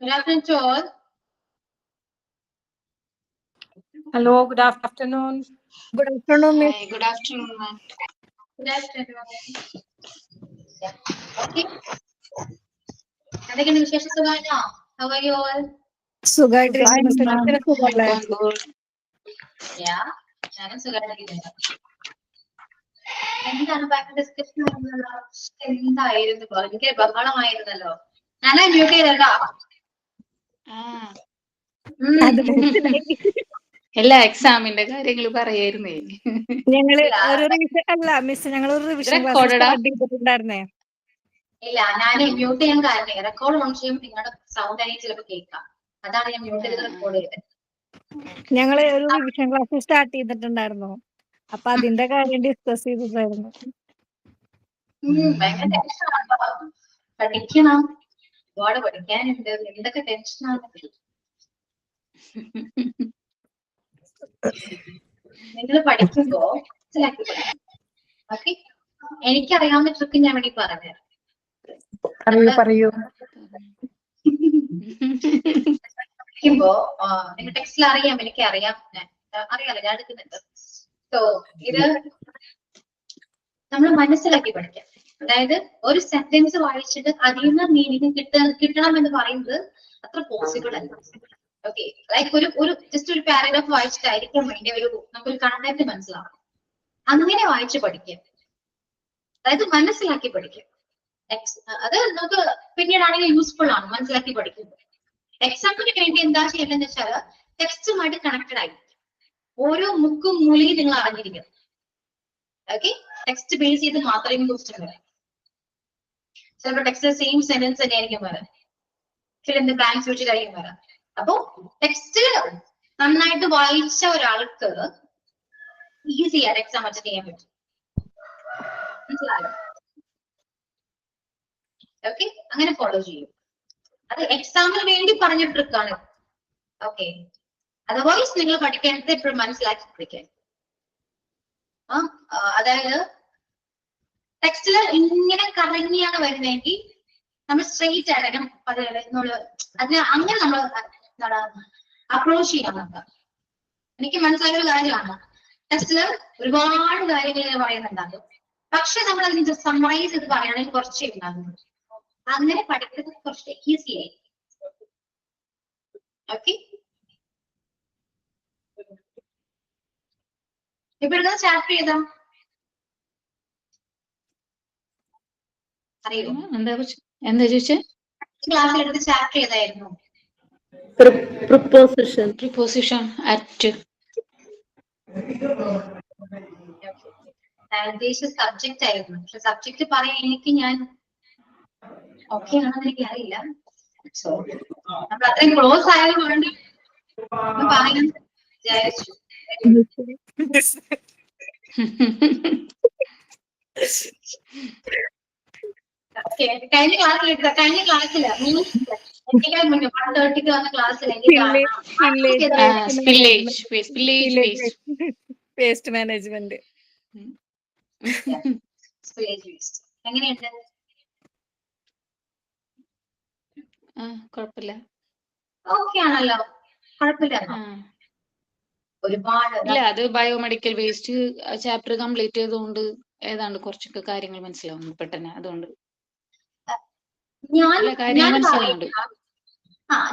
Good afternoon to all. Hello, good afternoon. Good afternoon, Miss. Hi, good afternoon, ma'am. Good afternoon. Yeah. Okay. എന്തൊക്കെയുണ്ട് വിശേഷം? സുഖമാണോ? How are you all? സുഖമായിട്ടിരിക്കുന്നു. മിസ്സിന് സുഖമല്ലേ? ഞാനും സുഖമായിട്ടിരിക്കുന്നു. എന്താണ് ബാക്ക് ഡിസ്കഷൻ? എന്തായിരുന്നു? ഭയങ്കര ബഹളമായിരുന്നല്ലോ. ഞാനാ മ്യൂട്ട് ചെയ്തല്ലോ. എല്ലാ എക്സാമിന്റെ കാര്യങ്ങൾ പറയായിരുന്നേ. ഞങ്ങള് ഒരു റിവിഷൻ അല്ല മിസ്, ഞങ്ങൾ ഒരു റിവിഷൻ ക്ലാസ് സ്റ്റാർട്ട് ചെയ്തിട്ടുണ്ടായിരുന്നേ. ഇല്ല, ഞാൻ മ്യൂട്ട് ചെയ്യാൻ കാരണം റെക്കോർഡ് ഓൺ ചെയ്യുമ്പോൾ നിങ്ങളുടെ സൗണ്ട് ആയി ചിലപ്പോൾ കേൾക്കാം. അതാണ് ഞാൻ മ്യൂട്ട് ചെയ്ത് റെക്കോർഡ് ചെയ്തത്. ഞങ്ങള് ഒരു റിവിഷൻ ക്ലാസ് സ്റ്റാർട്ട് ചെയ്തിട്ടുണ്ടായിരുന്നു. അപ്പൊ അതിന്റെ കാര്യം ഡിസ്കസ് ചെയ്തിട്ടായിരുന്നു. ഭയങ്കര ടെൻഷനാണ്. പഠിക്കണം, ഒരുപാട് പഠിക്കാനുണ്ട്. എന്തൊക്കെ ടെൻഷനാണ്. നിങ്ങൾ പഠിക്കുമ്പോ മനസ്സിലാക്കി പഠിക്കും. ഓക്കെ, എനിക്കറിയാവുന്ന ട്രിക്ക് ഞാൻ വേണ്ടി പറഞ്ഞുതരാം. പറയൂ. പഠിക്കുമ്പോ നിങ്ങൾ ടെക്സ്റ്റിൽ അറിയാം, എനിക്ക് അറിയാം, അറിയാലോ, ഞാൻ എടുക്കുന്നുണ്ട്. സോ ഇത് നമ്മൾ മനസ്സിലാക്കി പഠിക്കാം. അതായത് ഒരു സെന്റൻസ് വായിച്ചിട്ട് അതിൽ നിന്ന് മീനിങ് കിട്ടണം എന്ന് പറയുന്നത് അത്ര പോസിബിൾ അല്ല. ഓക്കെ, ലൈക്ക് ഒരു ജസ്റ്റ് ഒരു പാരഗ്രാഫ് വായിച്ചിട്ടായിരിക്കും അതിന്റെ നമുക്കൊരു കണ്ടന്റ് മനസ്സിലാവും. അങ്ങനെ വായിച്ച് പഠിക്കാം, അതായത് മനസ്സിലാക്കി പഠിക്കാം. അത് നമുക്ക് പിന്നീടാണെങ്കിൽ യൂസ്ഫുൾ ആണ് മനസ്സിലാക്കി പഠിക്കുമ്പോൾ. എക്സാമ്പിളിന് വേണ്ടി എന്താ ചെയ്യേണ്ടതെന്ന് വെച്ചാൽ ടെക്സ്റ്റുമായിട്ട് കണക്റ്റഡ് ആയിരിക്കും. ഓരോ മുക്കും മൂലയും നിങ്ങൾ അറിഞ്ഞിരിക്കണം. ഓക്കെ, ടെക്സ്റ്റ് ബേസ് ചെയ്ത് മാത്രമേ ക്വസ്റ്റ്യൻ വരാം. ചിലപ്പോൾ ടെക്സ്റ്റ് സെയിം സെന്റൻസ് തന്നെ ആയിരിക്കും വരാം, ഫിൽ ഇൻ ദി ബ്ലാങ്ക്സ് വെച്ചിട്ടായിരിക്കും വരാം. അപ്പൊ ടെക്സ്റ്റ് നന്നായിട്ട് വായിച്ച ഒരാൾക്ക് ഈസി ആയിട്ട് എക്സാം അറ്റൻഡ് ചെയ്യാൻ പറ്റും. മനസ്സിലായോ? ഓക്കെ, അങ്ങനെ ഫോളോ ചെയ്യും. അത് എക്സാമിന് വേണ്ടി പറഞ്ഞ ട്രിക്കാണ്. ഓക്കെ, അതർവൈസ് നിങ്ങൾ പഠിക്കേണ്ടത് എപ്പോഴും മനസ്സിലാക്കി പഠിക്കാൻ. അതായത് ടെക്സ്റ്റില് ഇങ്ങനെ കറങ്ങിയാണ് വരുന്നതെങ്കിൽ നമ്മൾ സ്ട്രെയിറ്റ് ആയിട്ട് അതിന് അങ്ങനെ നമ്മൾ അപ്രോച്ച് ചെയ്യാൻ നോക്കാം. എനിക്ക് മനസ്സിലായ ഒരു കാര്യമാണ്, ടെക്സ്റ്റില് ഒരുപാട് കാര്യങ്ങൾ പറയുന്നുണ്ടാകും, പക്ഷെ നമ്മൾ അതിന് സമ്മറൈസ് ചെയ്ത് പറയുകയാണെങ്കിൽ കുറച്ചേ ഉണ്ടാകും. അങ്ങനെ പഠിക്കുന്നത് കുറച്ച് ഈസി ആയി. ഓക്കെ, ഇപ്പോഴത്തെ ചാപ്റ്റർ ചെയ്താ അറിയോ? എന്താ ചോദിച്ചേ? ക്ലാസ്സിൽ എടുത്ത ചാപ്റ്റർ ഏതായിരുന്നു? Preposition at. സബ്ജക്റ്റ് ആയിരുന്നു, പക്ഷെ സബ്ജക്ട് പറയാൻ എനിക്ക് ഞാൻ ഓക്കെ ആണെന്ന് എനിക്ക് അറിയില്ല. സോ നമ്മൾ അത്രയും ക്ലോസ് ആയത് കൊണ്ട് പറയാൻ വിചാരിച്ചു. കഴിഞ്ഞ ക്ലാസ്സില് മുന്നേ 1:30 വന്ന ക്ലാസ്സിൽ വേസ്റ്റ് മാനേജ്മെന്റ് എങ്ങനെയുണ്ട്? കുഴപ്പമില്ല, ഓക്കെ ആണല്ലോ, കുഴപ്പമില്ല. ഒരുപാട് ഇല്ല, അത് ബയോമെഡിക്കൽ വേസ്റ്റ് ചാപ്റ്റർ കംപ്ലീറ്റ് ചെയ്തുകൊണ്ട് ഏതാണ്ട് കുറച്ചൊക്കെ കാര്യങ്ങൾ മനസ്സിലാവുന്നു പെട്ടെന്ന്. അതുകൊണ്ട്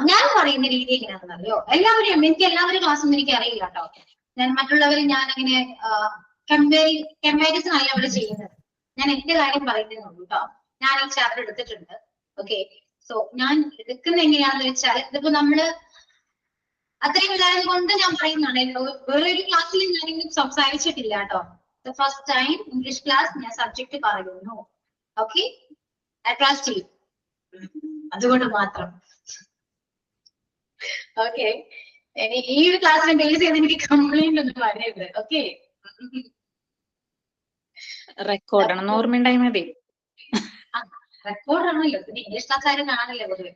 ഞാൻ പറയുന്ന രീതി എങ്ങനെയാണെന്നറിയോ? എനിക്ക് എല്ലാവരും ക്ലാസ് ഒന്നും എനിക്ക് അറിയില്ല കേട്ടോ. ഞാൻ മറ്റുള്ളവർ ഞാൻ അങ്ങനെ കമ്പാരിസൺ അല്ല അവിടെ ചെയ്യുന്നത്. ഞാൻ എന്റെ കാര്യം പറയുന്നുള്ളൂ കേട്ടോ. ഞാൻ ഈ ചാപ്റ്റർ എടുത്തിട്ടുണ്ട്. ഓക്കെ, സോ ഞാൻ എടുക്കുന്ന എങ്ങനെയാണെന്ന് വെച്ചാൽ ഇതിപ്പോ നമ്മള് അത്രയും ഇതായത് കൊണ്ട് ഞാൻ പറയുന്നതാണ്. വേറെ ഒരു ക്ലാസ്സിൽ ഞാനിങ്ങനെ സംസാരിച്ചിട്ടില്ല കേട്ടോ. ഫസ്റ്റ് ടൈം ഇംഗ്ലീഷ് ക്ലാസ് ഞാൻ സബ്ജക്ട് പറയുന്നു. ഓക്കെ, ക്ലാസ് ചെയ്യും, അതുകൊണ്ട് മാത്രം. ഓക്കെ, ഈ ഒരു ക്ലാസ്സിനെ ബേസ് ചെയ്ത് എനിക്ക് കംപ്ലൈന്റ് ഒന്നും പറയരുത്. ഓക്കെ, റെക്കോർഡാണെന്ന് ഓർമ്മയുണ്ടായി മതി. റെക്കോർഡാണല്ലോ, പിന്നെ ഇംഗ്ലീഷ് ക്ലാസ്സുകാരനാണല്ലോ പൊതുവെ.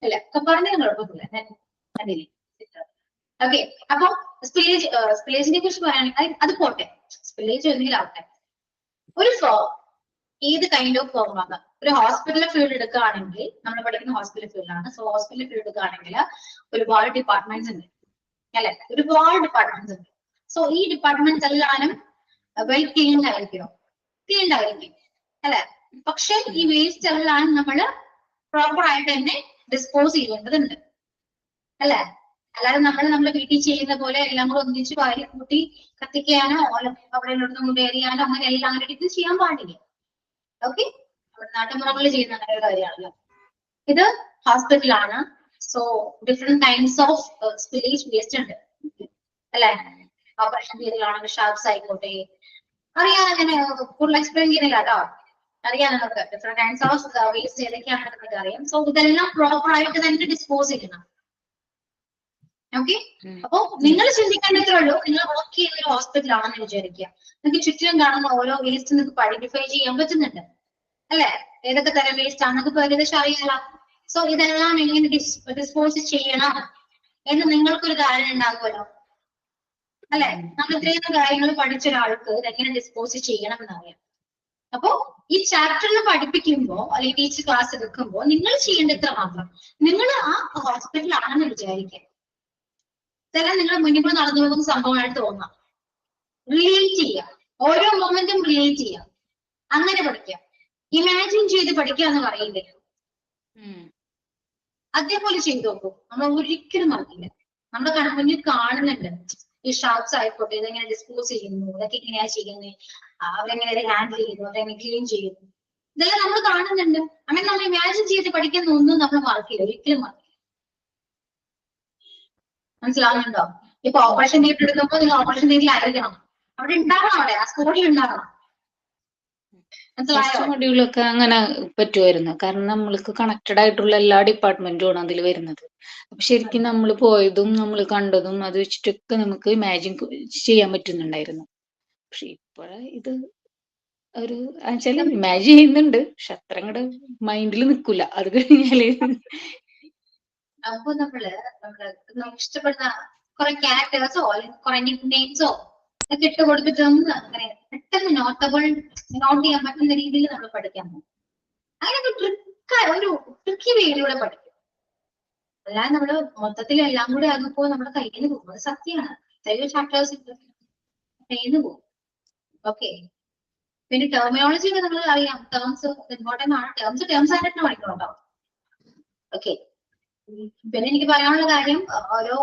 അല്ല, പറഞ്ഞ കുഴപ്പമില്ല. ഓക്കെ, അപ്പൊ സ്പില്ലേജിനെ കുറിച്ച് പറയുകയാണെങ്കിൽ അത് പോട്ടെ, സ്പില്ലേജ് എന്തെങ്കിലും ആവട്ടെ. ഒരു ഫോം ഏത് കൈൻഡ് ഓഫ് ഫോം ആകാം. ഒരു ഹോസ്പിറ്റൽ ഫീൽഡ് എടുക്കുകയാണെങ്കിൽ നമ്മൾ പഠിക്കുന്ന ഹോസ്പിറ്റൽ ഫീൽഡാണ്. സോ ഹോസ്പിറ്റൽ ഫീൽഡ് എടുക്കുകയാണെങ്കിൽ ഒരുപാട് ഡിപ്പാർട്ട്മെന്റ്സ് ഉണ്ട് അല്ലെ, ഒരുപാട് ഡിപ്പാർട്ട്മെന്റ്സ് ഉണ്ട്. സോ ഈ ഡിപ്പാർട്ട്മെന്റ്സ് എല്ലാവരും വെൽ ക്ലീൻഡ് ആയിരിക്കണം അല്ലെ. പക്ഷെ ഈ വേസ്റ്റ് എല്ലാം നമ്മൾ പ്രോപ്പർ ആയിട്ട് തന്നെ ഡിസ്പോസ് ചെയ്യേണ്ടതുണ്ട് അല്ലെ. അല്ലാതെ നമ്മുടെ വീട്ടിൽ ചെയ്യുന്ന പോലെ എല്ലാം കൂടെ ഒന്നിച്ച് വാരി കൂട്ടി കത്തിക്കാനോ അവിടെ കൊണ്ട് എറിയാനോ അങ്ങനെ എല്ലാം അങ്ങനെ ഇത് ചെയ്യാൻ പാടില്ല. ഓക്കെ, നമ്മുടെ നാട്ടുമ്പുറങ്ങളിൽ ചെയ്യുന്ന അങ്ങനെ ഒരു കാര്യമാണല്ലോ. ഇത് ഹോസ്പിറ്റലാണ്. So different types of spillage waste ഉണ്ട് അല്ലെ. ഓപ്പറേഷൻ തിയേറ്ററിലാണെങ്കിൽ ഷാർപ്സ് ആയിക്കോട്ടെ, അറിയാൻ അങ്ങനെ കൂടുതൽ എക്സ്പ്ലെയിൻ ചെയ്യുന്നില്ല കേട്ടോ, അറിയാനോ നമുക്ക് ഡിഫറെന്റ് ടൈപ്സ് ഓഫ് വേസ്റ്റ് ഏതൊക്കെയാണെന്ന് നമുക്ക് അറിയാം. സോ ഇതെല്ലാം പ്രോപ്പർ ആയിട്ട് തന്നെ ഡിസ്പോസ് ചെയ്യണം. ഓക്കെ, അപ്പൊ നിങ്ങൾ ചിന്തിക്കേണ്ടതേ ഉള്ളൂ. നിങ്ങൾ വർക്ക് ചെയ്യുന്ന ഒരു ഹോസ്പിറ്റലാണെന്ന് വിചാരിക്കുക. നിങ്ങൾക്ക് ചുറ്റിലും കാണുന്ന ഓരോ വേസ്റ്റ് നിങ്ങൾക്ക് ഐഡന്റിഫൈ ചെയ്യാൻ പറ്റുന്നുണ്ട് അല്ലെ. ഏതൊക്കെ തരം വേസ്റ്റ് ആണ് നിങ്ങൾക്ക് ഏകദേശം അറിയാലോ. സോ ഇതെല്ലാം എങ്ങനെ ഡിസ്പോസ് ചെയ്യണം എന്ന് നിങ്ങൾക്കൊരു ധാരണ ഉണ്ടാകുമല്ലോ അല്ലെ. നമ്മൾ ഇത്രയും കാര്യങ്ങൾ പഠിച്ച ഒരാൾക്ക് ഇതെങ്ങനെ ഡിസ്പോസ് ചെയ്യണം എന്നറിയാം. അപ്പോ ഈ ചാപ്റ്ററിൽ പഠിപ്പിക്കുമ്പോ അല്ലെങ്കിൽ ടീച്ചർ ക്ലാസ് എടുക്കുമ്പോ നിങ്ങൾ ചെയ്യേണ്ട ഇത്ര മാത്രം. നിങ്ങൾ ആ ഹോസ്പിറ്റലാണെന്ന് വിചാരിക്കുക. ഇതെല്ലാം നിങ്ങൾ മുന്നിൽ കൂടെ നടന്നു പോകുന്ന സംഭവമായിട്ട് തോന്നാം. റിലേറ്റ് ചെയ്യാം, ഓരോ മൊമെന്റും റിലേറ്റ് ചെയ്യാം, അങ്ങനെ പഠിക്കാം. ഇമാജിൻ ചെയ്ത് പഠിക്കുക എന്ന് പറയില്ലേ, അതേപോലെ ചെയ്തു നോക്കൂ. നമ്മൾ ഒരിക്കലും മറക്കില്ല. നമ്മുടെ മുന്നിൽ കാണുന്നുണ്ട് ഈ ഷാർപ്സ് ആയിക്കോട്ടെ, ഇതെങ്ങനെ ഡിസ്പോസ് ചെയ്യുന്നു, ഇതൊക്കെ എങ്ങനെയാ ചെയ്യുന്നത്, അവരെങ്ങനെ ഹാൻഡിൽ ചെയ്യുന്നു, അതെങ്ങനെ ക്ലീൻ ചെയ്യുന്നു, ഇതെല്ലാം നമ്മൾ കാണുന്നുണ്ട്. അങ്ങനെ നമ്മൾ ഇമാജിൻ ചെയ്ത് പഠിക്കുന്ന ഒന്നും നമ്മൾ മറക്കില്ല, ഒരിക്കലും മറക്കില്ല. മനസ്സിലാവുന്നുണ്ടോ? ഇപ്പൊ ഓപ്പറേഷൻ തിയേറ്റർ എടുക്കുമ്പോൾ നിങ്ങൾ ഓപ്പറേഷൻ തിയേറ്ററിൽ ആയിരിക്കണം, അവിടെ ഉണ്ടാവണം, അവിടെ ആ സ്പോട്ടിൽ ഉണ്ടാവണം. മനസ്സിലായോ? മൊഡ്യൂളൊക്കെ അങ്ങനെ പറ്റുമായിരുന്നു. കാരണം നമ്മൾക്ക് കണക്റ്റഡ് ആയിട്ടുള്ള എല്ലാ ഡിപ്പാർട്ട്മെന്റും ആണ് അതിൽ വരുന്നത്. അപ്പൊ ശരിക്കും നമ്മൾ പോയതും നമ്മൾ കണ്ടതും അത് വെച്ചിട്ടൊക്കെ നമുക്ക് ഇമാജിൻ ചെയ്യാൻ പറ്റുന്നുണ്ടായിരുന്നു. പക്ഷെ ഇപ്പോഴ ഇത് ഒരു ഇമാജിൻ ചെയ്യുന്നുണ്ട്, പക്ഷെ അത്ര അങ്ങോട്ട് മൈൻഡിൽ നിൽക്കില്ല. അത് കഴിഞ്ഞാല് അപ്പൊ നമുക്ക് ഇഷ്ടപ്പെടുന്ന കുറെ ക്യാരക്ടേഴ്സോ അല്ലെങ്കിൽ കുറെ നിക് നെയിംസോ ഒക്കെ ഇട്ട് കൊടുത്തിട്ടൊന്നും അങ്ങനെ പെട്ടെന്ന് നോട്ട് ചെയ്യാൻ പറ്റുന്ന രീതിയിൽ നമ്മൾ പഠിക്കാൻ പോകും. അങ്ങനെ ഒരു ട്രിക്കി വേയിലൂടെ പഠിക്കും. അല്ലാതെ നമ്മള് മൊത്തത്തിൽ എല്ലാം കൂടെ ആകുമ്പോ നമ്മുടെ കയ്യിൽ നിന്ന് പോകും. അത് സത്യമാണ്. ചെറിയ ചാപ്റ്റേഴ്സ് കയ്യിൽ നിന്ന് പോകും. ഓക്കെ, പിന്നെ ടെർമിനോളജി ഒക്കെ നമ്മൾ അറിയാം. ടേംസ് ഇമ്പോർട്ടന്റ് ആണ്. ടേംസ് ആയിട്ട് പഠിക്കണം കേട്ടോ. ഓക്കെ, പിന്നെ എനിക്ക് പറയാനുള്ള കാര്യം, ഓരോ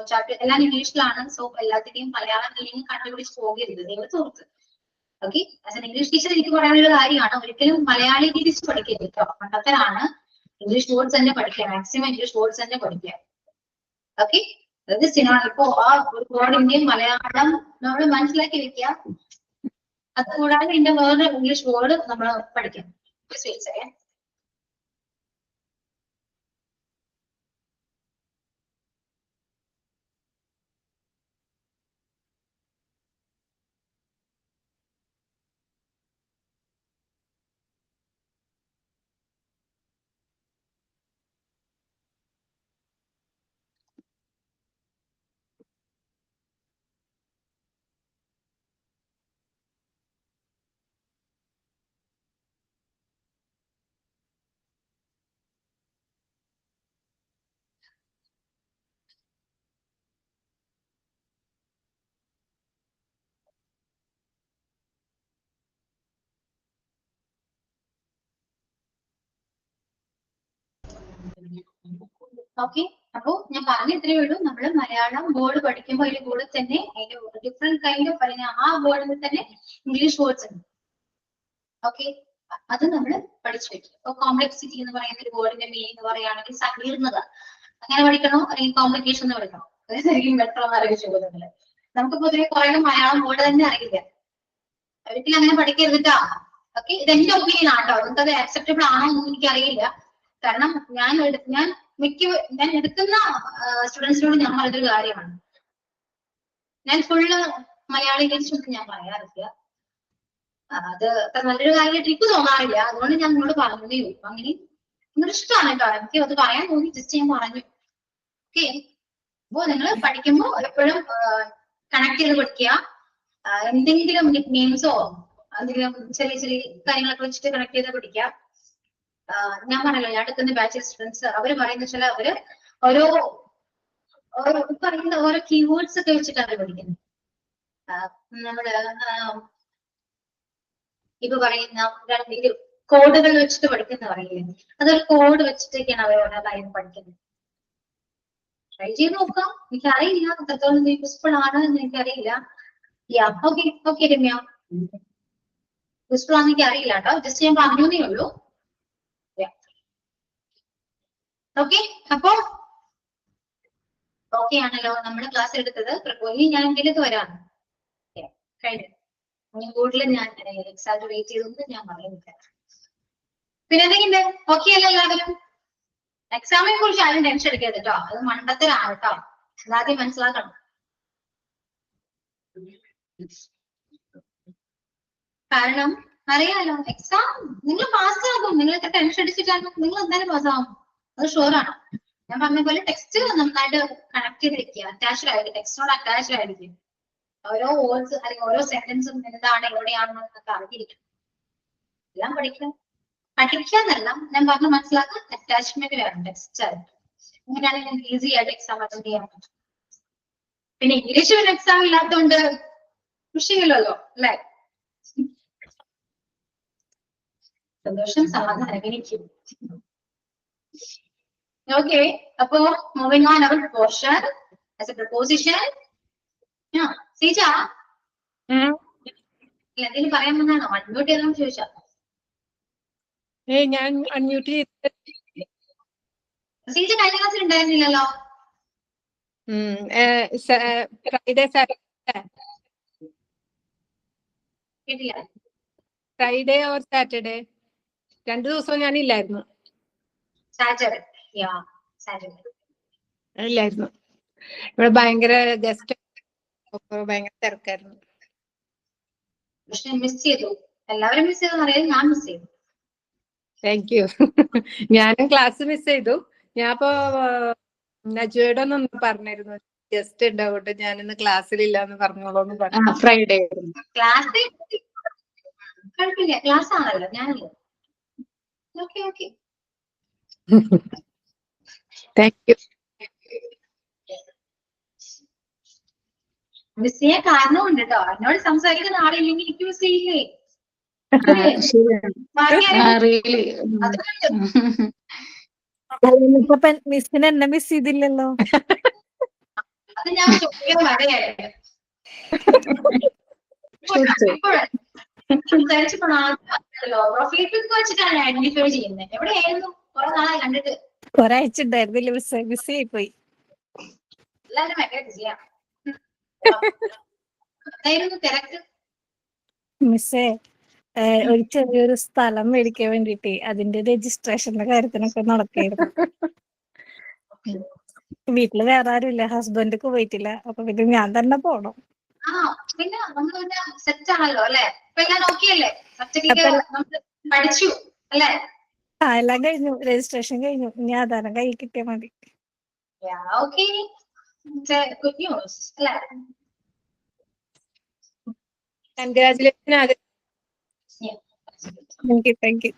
ചാപ്റ്റർ എല്ലാം ഇംഗ്ലീഷിലാണ്. സോ എല്ലാത്തിന്റെയും മലയാളം അല്ലെങ്കിൽ കണ്ടുപിടിച്ച് പോകരുത് നിങ്ങൾ സുഹൃത്ത്. Okay, as an English teacher എനിക്ക് പറയാനുള്ള കാര്യമാണ്, ഒരിക്കലും മലയാളി തിരിച്ച് പഠിക്കരുത് കേട്ടോ. പണ്ടത്തിലാണ് ഇംഗ്ലീഷ് വേർഡ്സ് തന്നെ പഠിക്കുക, മാക്സിമം ഇംഗ്ലീഷ് വേർഡ്സ് തന്നെ പഠിക്കുക. ഓക്കെ, അതായത് ഇപ്പോ ആ ഒരു വേർഡിന്റെയും മലയാളം നമ്മൾ മനസ്സിലാക്കി വെക്കുക. അതുകൂടാതെ ഇതിന്റെ വേറെ ഇംഗ്ലീഷ് വേർഡ് നമ്മൾ പഠിക്കാം. ഓക്കെ, അപ്പോ ഞാൻ പറഞ്ഞ ഇത്രയേ ഉള്ളൂ. നമ്മൾ മലയാളം വേർഡ് പഠിക്കുമ്പോൾ അതിന്റെ കൂടെ തന്നെ അതിന്റെ ഡിഫറെന്റ് കൈൻഡ് ഓഫ് അല്ലെങ്കിൽ ആ വേർഡിൽ തന്നെ ഇംഗ്ലീഷ് വേർഡ്സ് ഉണ്ട്. ഓക്കെ, അത് നമ്മൾ പഠിച്ചു വെക്കും. ഇപ്പൊ കോംപ്ലക്സിറ്റി എന്ന് പറയുന്ന ഒരു വേർഡിന്റെ മീനിങ് പറയുകയാണെങ്കിൽ സങ്കീർണത, അങ്ങനെ പഠിക്കണോ അല്ലെങ്കിൽ കോംപ്ലിക്കേഷൻ എന്ന് പഠിക്കണോ? അതായിരിക്കും ബെറ്റർ എന്ന് അറിയിച്ചു പോകുന്നത്. നമുക്ക് പൊതുവെ കുറെ മലയാളം വേർഡ് തന്നെ അറിയില്ല. ഒരിക്കലും അങ്ങനെ പഠിക്കരുതിട്ടാ. ഓക്കെ, ഇതെന്റെ ഒപ്പീനിയൻ ആട്ടോ. നിങ്ങൾക്കത് ആക്സെപ്റ്റബിൾ ആണോ എന്ന് എനിക്കറിയില്ല. കാരണം ഞാൻ എടുക്കുന്ന സ്റ്റുഡൻസിനോട് ഞാൻ പറഞ്ഞൊരു കാര്യമാണ്, ഞാൻ ഫുള്ള് മലയാളം ഇംഗ്ലീഷ് ഞാൻ പറയാറില്ല. അത് അത്ര നല്ലൊരു കാര്യമായിട്ട് എനിക്ക് തോന്നാറില്ല. അതുകൊണ്ട് ഞാൻ നിങ്ങളോട് പറഞ്ഞതേ ഉള്ളൂ. അങ്ങനെ നിങ്ങളുടെ ഇഷ്ടമാണ് കേട്ടോ. എനിക്ക് അത് പറയാൻ തോന്നി, ജസ്റ്റ് ഞാൻ പറഞ്ഞു. ഓക്കെ, അപ്പോ നിങ്ങൾ പഠിക്കുമ്പോൾ എപ്പോഴും കണക്ട് ചെയ്ത് പഠിക്കുക. എന്തെങ്കിലും നിക് നെയിംസോ എന്തെങ്കിലും ചെറിയ ചെറിയ കാര്യങ്ങളൊക്കെ വെച്ചിട്ട് കണക്ട് ചെയ്ത് പഠിക്കുക. ഞാൻ പറഞ്ഞല്ലോ ഞാൻ എടുക്കുന്ന ബാച്ച് സ്റ്റുഡൻസ് അവര് പറയുന്ന വെച്ചാൽ അവര് ഓരോ പറയുന്ന ഓരോ കീവേഡ്സ് ഒക്കെ വെച്ചിട്ടാണ് പഠിക്കുന്നത്. നമ്മള് ഇപ്പൊ പറയുന്ന കോഡുകൾ വെച്ചിട്ട് പഠിക്കുന്ന പറയില്ലേ, അതൊരു കോഡ് വെച്ചിട്ടൊക്കെയാണ് അവർ ഓരോന്നായി പഠിക്കുന്നത്. ട്രൈ ചെയ്ത് നോക്കാം. എനിക്കറിയില്ല എത്രത്തോളം യൂസ്ഫുൾ ആണ് എന്ന് എനിക്കറിയില്ല. ഓക്കെ രമ്യ, യൂസ്ഫുൾ ആണെന്ന് എനിക്ക് അറിയില്ല കേട്ടോ, ജസ്റ്റ് ഞാൻ പറഞ്ഞേ ഉള്ളൂ. ഓക്കെ, അപ്പോ ഓക്കെ ആണല്ലോ നമ്മുടെ ക്ലാസ് എടുത്തത്. ഇനി ഞാൻ എന്തെങ്കിലുമൊക്കെ വരാം കഴിഞ്ഞു. കൂടുതൽ ഞാൻ എക്സാജറേറ്റ് ചെയ്തൊന്നും ഞാൻ പറയുന്നില്ല. പിന്നെ എന്തെങ്കിലും ഓക്കെ അല്ല എല്ലാവരും? എക്സാമിനെ കുറിച്ച് ആരും ടെൻഷൻ എടുക്കരുത് കേട്ടോ, അത് മണ്ടത്തരാണ് കേട്ടോ, അതാദ്യം മനസ്സിലാക്കണം. കാരണം അറിയാലോ എക്സാം നിങ്ങൾ പാസ്സാകും. നിങ്ങൾ എത്ര ടെൻഷൻ അടിച്ചിട്ടാണ് നിങ്ങൾ എന്തായാലും പാസ്സാകും, അത് ഷുവറാണ്. ഞാൻ പറഞ്ഞ പോലെ ടെക്സ്റ്റ് നന്നായിട്ട് കണക്ട് ചെയ്തിരിക്കുക, അറ്റാച്ച്ഡ് ആയിരിക്കും, ടെക്സ്റ്റോട് അറ്റാച്ച്ഡ് ആയിരിക്കും. ഓരോ വേർഡ്സ് അല്ലെങ്കിൽ ഓരോ സെന്റൻസും എന്താണ് എവിടെയാണെന്നൊക്കെ അറിഞ്ഞിരിക്കും. എല്ലാം പഠിക്കാന്നല്ല ഞാൻ പറഞ്ഞ് മനസ്സിലാക്കാൻ അറ്റാച്ച്മെന്റ് വേണം ടെക്സ്റ്റ് ആയിട്ട്. അങ്ങനെയാണെങ്കിൽ ഈസി ആയിട്ട് എക്സാം അറ്റൻഡ് ചെയ്യാൻ പറ്റും. പിന്നെ ഇംഗ്ലീഷ് ഒരു എക്സാം ഇല്ലാത്തതുകൊണ്ട് വിഷയമില്ലല്ലോ അല്ലെ? സന്തോഷം, സമാധാനം എനിക്ക്. ഓക്കെ, അപ്പോ moving on our portion as a preposition. Seeja എന്തെങ്കിലും പറയാൻ വന്നാണോ? അൺമ്യൂട്ട് ചെയ്താണെന്ന് ചോദിച്ചാ. ഞാൻ അൺമ്യൂട്ട് ചെയ്ത്. സീജ കഴിഞ്ഞ ക്ലാസ്സിൽ ഉണ്ടായിരുന്നില്ലല്ലോ. ഫ്രൈഡേ കേട്ടില്ല. ഫ്രൈഡേ ഓർ സാറ്റർഡേ 2 ദിവസവും ഞാനില്ലായിരുന്നു. സാറ്റർഡേ ഇല്ലായിരുന്നു. ഇവിടെ ഭയങ്കര ഗസ്റ്റ് ഭയങ്കര തിരക്കായിരുന്നു. പക്ഷെ മിസ് ചെയ്തു. എല്ലാവരും മിസ് ചെയ്തെന്ന് അറിയാം, ഞാൻ മിസ് ചെയ്തു. Thank you. ഞാനും ക്ലാസ് മിസ് ചെയ്തു. ഞാൻ ഇപ്പോ നജുവേടെ ഒന്ന് പറഞ്ഞിരുന്നു ഗസ്റ്റ് ഉണ്ടാവട്ടെ, ഞാനിന്ന് ക്ലാസ്സിലില്ല എന്ന് പറഞ്ഞോളൂന്ന് പറഞ്ഞു. ഫ്രൈഡേ ക്ലാസ് കുഴപ്പമില്ല, ക്ലാസ് ആണല്ലോ ഞാനല്ലോ. Okay okay, thank you. Miss ചെയ്യാൻ കാരണമുണ്ട് കേട്ടോ. എന്നോട് സംസാരിക്കുന്ന ആളില്ലെങ്കിൽ എനിക്ക് മിസ് ചെയ്യില്ലേ? മിസ്സിന് എന്നെ മിസ് ചെയ്തില്ലല്ലോ. അത് ഞാൻ ചോദിക്കാൻ വരെയായിരുന്നു. പ്രൊഫൈൽ പിക് വെച്ചിട്ടാണ് ഐഡന്റിഫൈ ചെയ്യുന്നത്. എവിടെയായിരുന്നു? കുറെ നാളെ കണ്ടിട്ട്. ഒരാഴ്ച ഉണ്ടായിരുന്നില്ല, മിസ് ആയി പോയി. എല്ലാരും ഭയങ്കര ബിസിയാണ്. തിരക്ക് മിസ്സേ, ഒരു ചെറിയൊരു സ്ഥലം മേടിക്കാൻ വേണ്ടിട്ട് അതിന്റെ രജിസ്ട്രേഷന്റെ കാര്യത്തിനൊക്കെ നടക്കായിരുന്നു. വീട്ടില് വേറെ ആരും ഇല്ല, ഹസ്ബൻഡ് പോയിട്ടില്ല, അപ്പൊ പിന്നെ ഞാൻ തന്നെ പോണം. പിന്നെ നമ്മൾ സെറ്റ് ആണല്ലോ അല്ലെ? ഇപ്പൊ എല്ലാം ഓക്കെ അല്ലേ? നമ്മൾ പഠിച്ചു അല്ലേ? എല്ലാം കഴിഞ്ഞു, രജിസ്ട്രേഷൻ കഴിഞ്ഞു. ഇനി ആധാരം കയ്യിൽ കിട്ടിയാൽ മതി. ഓക്കെ, ഗുഡ് ന്യൂസ് അല്ലേ? കൺഗ്രാജുലേഷൻ. Thank you.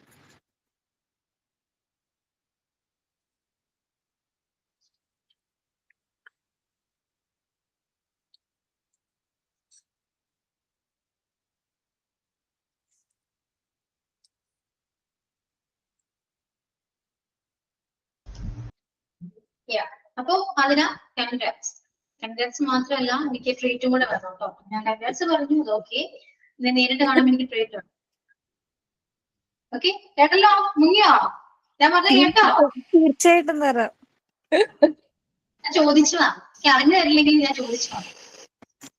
അപ്പൊ അതിനാ കൺഗ്രാറ്റ്സ് മാത്രമല്ല, എനിക്ക് ട്രീറ്റും കൂടെ വരണം കേട്ടോ. ഞാൻ കൺഗ്രാറ്റ്സ് പറഞ്ഞു, അത് ഓക്കെ. നേരിട്ട് കാണുമ്പോൾ എനിക്ക് ട്രീറ്റ് ഉണ്ട്. ഓക്കെ, കേട്ടല്ലോ? മുങ്ങിയോ? ഞാൻ പറഞ്ഞ കേട്ടോ? തീർച്ചയായിട്ടും തരാം. ഞാൻ ചോദിച്ചതാ, എനിക്ക് അറിഞ്ഞു തരില്ലെങ്കിൽ ഞാൻ ചോദിച്ചതാ.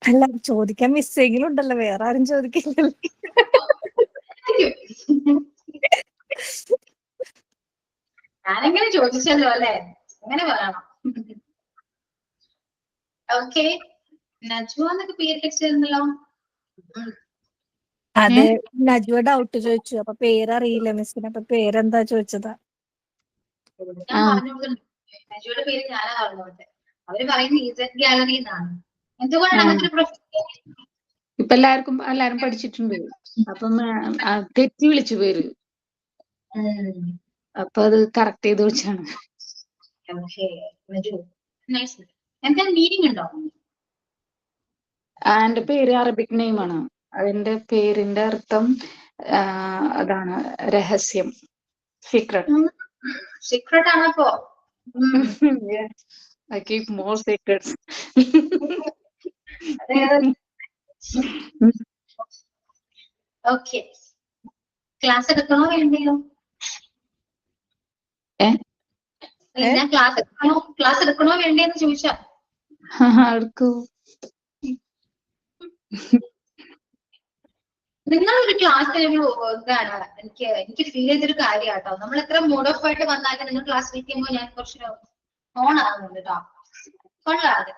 അല്ല, ചോദിക്കാൻ മിസ്സെങ്കിലും ഉണ്ടല്ലോ, വേറെ ആരും ചോദിക്കില്ലല്ലോ. ഞാനെങ്ങനെ ചോദിച്ചല്ലോ അല്ലെ? അങ്ങനെ പറയണം. ഓക്കെ, നജ്വ എന്നൊക്കെ പേര് വെച്ചിരുന്നല്ലോ. അതെ, നജ്വ ഡൗട്ട് ചോദിച്ചു, അപ്പൊ പേരറിയില്ല മിസ്സിന്, അപ്പൊ പേരെന്താ ചോദിച്ചതാ. ഞാൻ പറഞ്ഞു നജ്വയുടെ പേര് ഞാനാ പറഞ്ഞോട്ടെ. അവര് പറയുന്നത് ഈസറ്റ് ഗാലറി എന്നാണ്. എന്തുകൊണ്ടാണ് അങ്ങനത്തെ പ്രൊഫൈൽ? ഇപ്പൊ എല്ലാരും പഠിച്ചിട്ടുണ്ട്. അപ്പം തെറ്റി വിളിച്ചു പേര്. അപ്പൊ അത് കറക്റ്റ് ചെയ്ത് വെച്ചാണ്. Okay. Nice. എന്താ മീനിങ് ഉണ്ടോ? എന്റെ പേര് അറബിക് നെയിമാണ്. അതിന്റെ പേരിന്റെ അർത്ഥം അതാണ് രഹസ്യം, സീക്രട്ട്. സീക്രട്ട് ആണപ്പോ. I keep more secrets. Okay. Class എടുക്കണോ വേണ്ടയോ? ഞാൻ ക്ലാസ് എടുക്കണോ വേണ്ടേന്ന് ചോദിച്ചാ എടുക്കൂ. നിങ്ങളൊരു ക്ലാസ്സിൽ ഒരു ഇതാണ് എനിക്ക് ഫീൽ ചെയ്തൊരു കാര്യാട്ടോ. നമ്മൾ എത്ര മൂഡ് ഓഫ് ആയിട്ട് വന്നാലും നിങ്ങൾ ക്ലാസ് ഇരിക്കുമ്പോൾ ഞാൻ കുറച്ച് ഓൺ ആകുന്നുണ്ട് കേട്ടോ. കൊള്ളാതെ.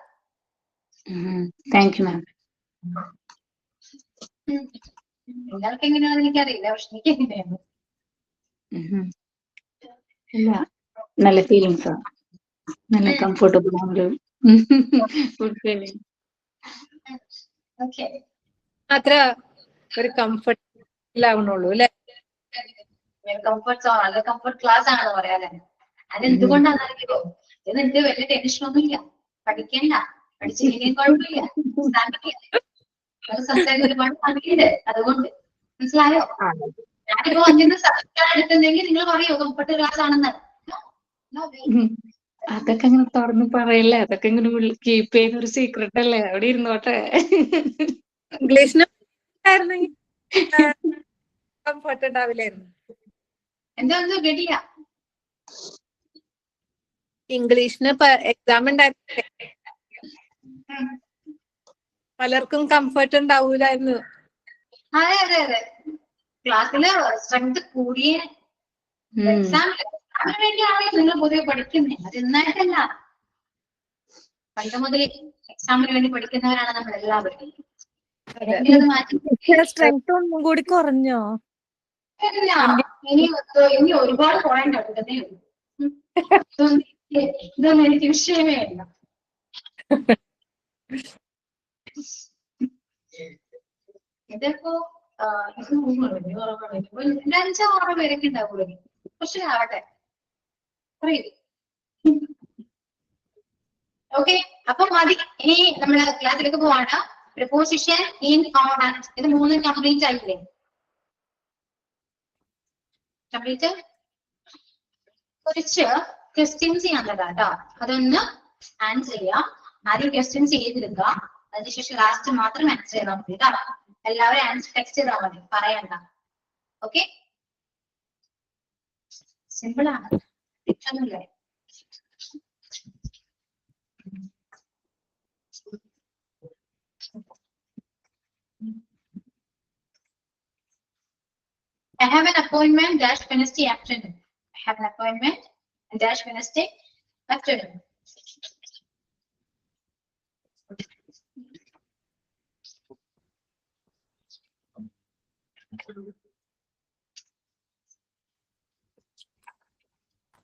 Thank you ma'am. എല്ലാവർക്കും എങ്ങനെയാണെന്ന് എനിക്കറിയില്ല, പക്ഷെ എനിക്ക് എങ്ങനെയാണ്. ഇല്ല, നല്ല ഫീലിങ്സാ, നല്ല കംഫർട്ടബിൾ ആണ്. ഓക്കെ. അത്ര ഒരു കംഫർട്ടാവണുള്ളൂ അല്ലെ? കംഫർട്ട് സോൺ അല്ല, കംഫർട്ട് ക്ലാസ് ആണെന്ന് പറയാല്ലേ. അതെന്തുകൊണ്ടാണെന്ന് അറിയോ? ഇത് നിനക്ക് വലിയ ടെൻഷനൊന്നുമില്ല, പഠിക്കണ്ട, പഠിച്ചില്ലെങ്കിൽ കുഴപ്പമില്ല, സംസാരിക്കാൻ ഒരുപാട് സമയമുണ്ട്, അതുകൊണ്ട്. മനസ്സിലായോ? ഞാനിപ്പോ വന്നിരുന്ന സബ്ജക്റ്റാണ് എടുക്കുന്നെങ്കിൽ നിങ്ങൾ പറയോ കംഫർട്ട് ക്ലാസ് ആണെന്ന്? അതൊക്കെ അങ്ങനെ തുറന്ന് പറയില്ല, അതൊക്കെ ഇങ്ങനെ കീപ്പ് ചെയ്യുന്ന ഒരു സീക്രട്ട് അല്ലേ, അവിടെ ഇരുന്നോട്ടെ. ഇംഗ്ലീഷിന് കംഫർട്ട് ഉണ്ടാവില്ലായിരുന്നു. എന്താ കേട്ടില്ല? ഇംഗ്ലീഷിന് എക്സാം ഉണ്ടായിരുന്നു, പലർക്കും കംഫർട്ട് ഉണ്ടാവൂലായിരുന്നു. അതെ അതെ അതെ. ക്ലാസ്സില് സ്ട്രെങ്ത് കൂടിയ എക്സാമിന് വേണ്ടിയാണ് നിങ്ങൾ പൊതുവെ പഠിക്കുന്നത്, അത് എന്നായിട്ടല്ല. പണ്ട് മുതൽ എക്സാമിന് വേണ്ടി പഠിക്കുന്നവരാണ് നമ്മൾ എല്ലാവരും. സ്ട്രെങ്ത് ഒന്നും കൂടി കുറഞ്ഞോ? ഇനി ഒരുപാട് പോയിന്റ് എടുക്കുന്നേ ഉള്ളൂ. ഇതൊന്നും എനിക്ക് വിഷയമേ അല്ല. ഇതിപ്പോ 5-6 പേരൊക്കെ ഉണ്ടാവുള്ളൂ. പക്ഷെ ആവട്ടെ. ഓക്കെ, അപ്പൊ മതി. ഇനി നമ്മള് ക്ലാസ്സിലേക്ക് പോവാണ്. Preposition in on. ഇത് 3 കംപ്ലീറ്റ് ആയില്ലേ? കംപ്ലീറ്റ്. കുറച്ച് ക്വസ്റ്റ്യൻസ് ചെയ്യാനുള്ളതാ കേട്ടോ, അതൊന്ന് ആൻസർ ചെയ്യാം. ആദ്യം ക്വസ്റ്റ്യൻസ് ചെയ്തെടുക്കുക, അതിനുശേഷം ലാസ്റ്റ് മാത്രം ആൻസർ ചെയ്താൽ മതി കേട്ടോ. എല്ലാവരും ആൻസർ ടെക്സ്റ്റ് ചെയ്താൽ മതി, പറയണ്ട. ഓക്കെ, സിമ്പിൾ ആണ്, ഒന്നുമില്ലേ? I have an appointment dash Wednesday afternoon. I have an appointment dash Wednesday afternoon.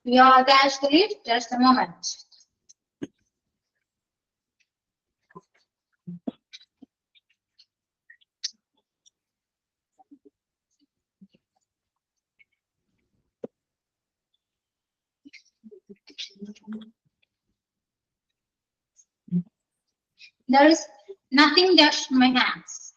Your dash read just a moment. There is nothing dash my hands.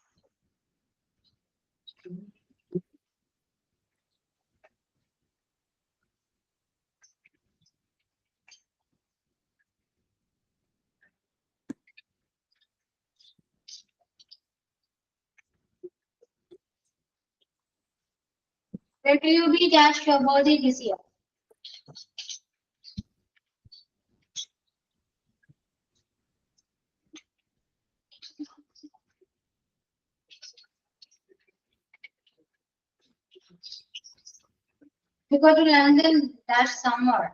Where do you be dash your body this year? You go to London dash somewhere.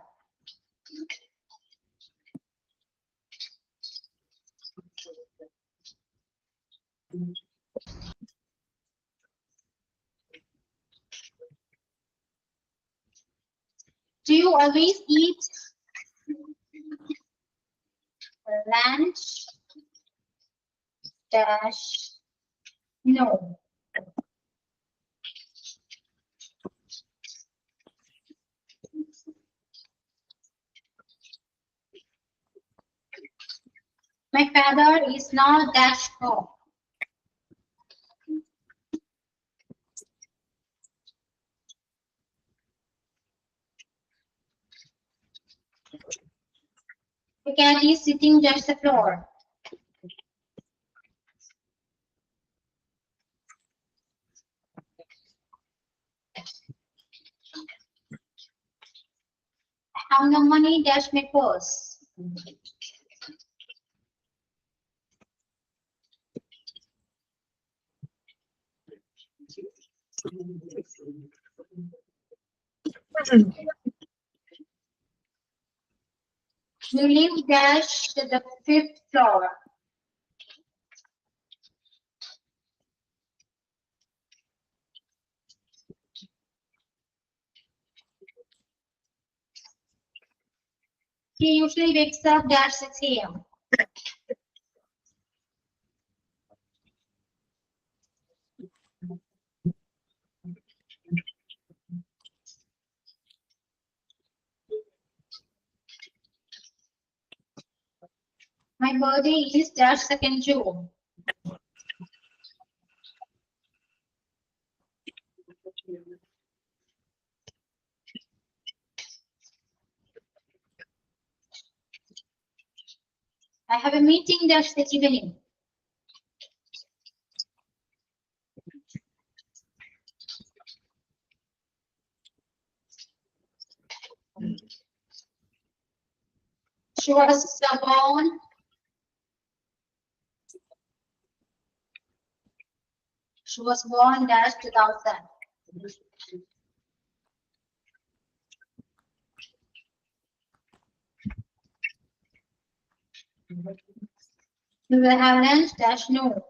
Do you always eat lunch dash no? My father is not dash home. The cat is sitting dash the floor. I have no money dash my purse. You live dash the 5th floor. He usually wakes up dash 6 a.m. My birthday is dash 2nd June. I have a meeting dash this evening. She was born dash 2000. You will have lunch dash no.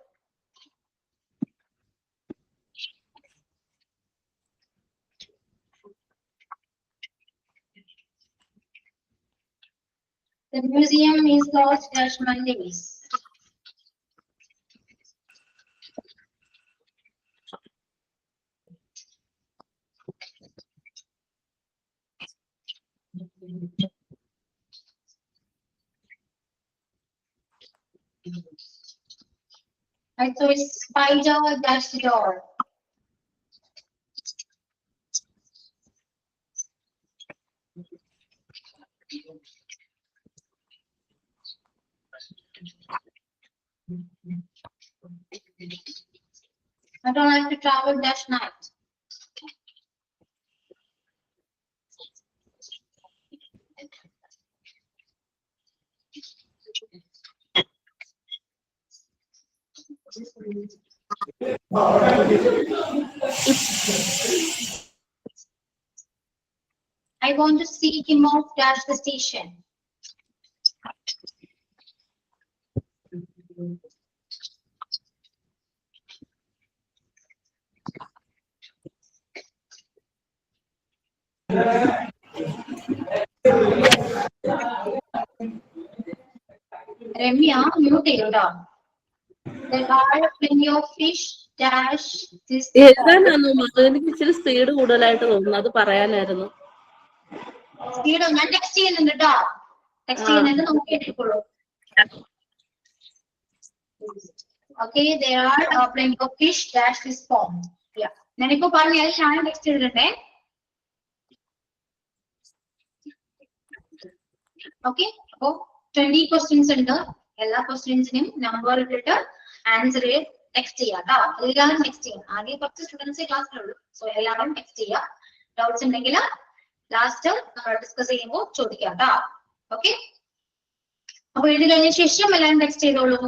The museum is closed dash Mondays. I saw a spider dash the door. I don't like to travel dash night. I want to see him off dash the station. Remya, mute ചെയ്തോ. There are plenty of fish dash this. എഴുതാനാണോ എനിക്ക് ഇച്ചിരി speed കൂടുതലായിട്ട് തോന്നുന്നു, അത് പറയാനായിരുന്നു. Speed ഞാൻ text ചെയ്യുന്നുണ്ട് കേട്ടോ. Text ചെയ്യുന്നത് നോക്കിയിട്ടിരിക്കുള്ളൂ. Okay, there are plenty of fish dash this pond. Yeah. ഞാനിപ്പോ പറഞ്ഞു അത് ഞാൻ ടെക്സ്റ്റ് ചെയ്തിട്ടുണ്ടേ. Okay, അപ്പോ 20 questions ഉണ്ട്. എല്ലാ ക്വസ്റ്റ്യൻസിനും നമ്പർ ഇട്ടിട്ട് ആൻസർ ടെക്സ്റ്റ് ചെയ്യാം കേട്ടോ. എല്ലാവരും ടെക്സ്റ്റ് ചെയ്യാം. ആദ്യം കുറച്ച് സ്റ്റുഡൻസ് ക്ലാസ്സിലുള്ളൂ. സോ എല്ലാവരും ടെക്സ്റ്റ് ചെയ്യാം. ഡൗട്ട്സ് ഉണ്ടെങ്കിൽ ലാസ്റ്റ് നമ്മൾ ഡിസ്കസ് ചെയ്യുമ്പോൾ ചോദിക്കാം കേട്ടോ. ഓക്കെ, അപ്പൊ എഴുതി കഴിഞ്ഞ ശേഷം എല്ലാവരും ടെക്സ്റ്റ് ചെയ്തോളൂ.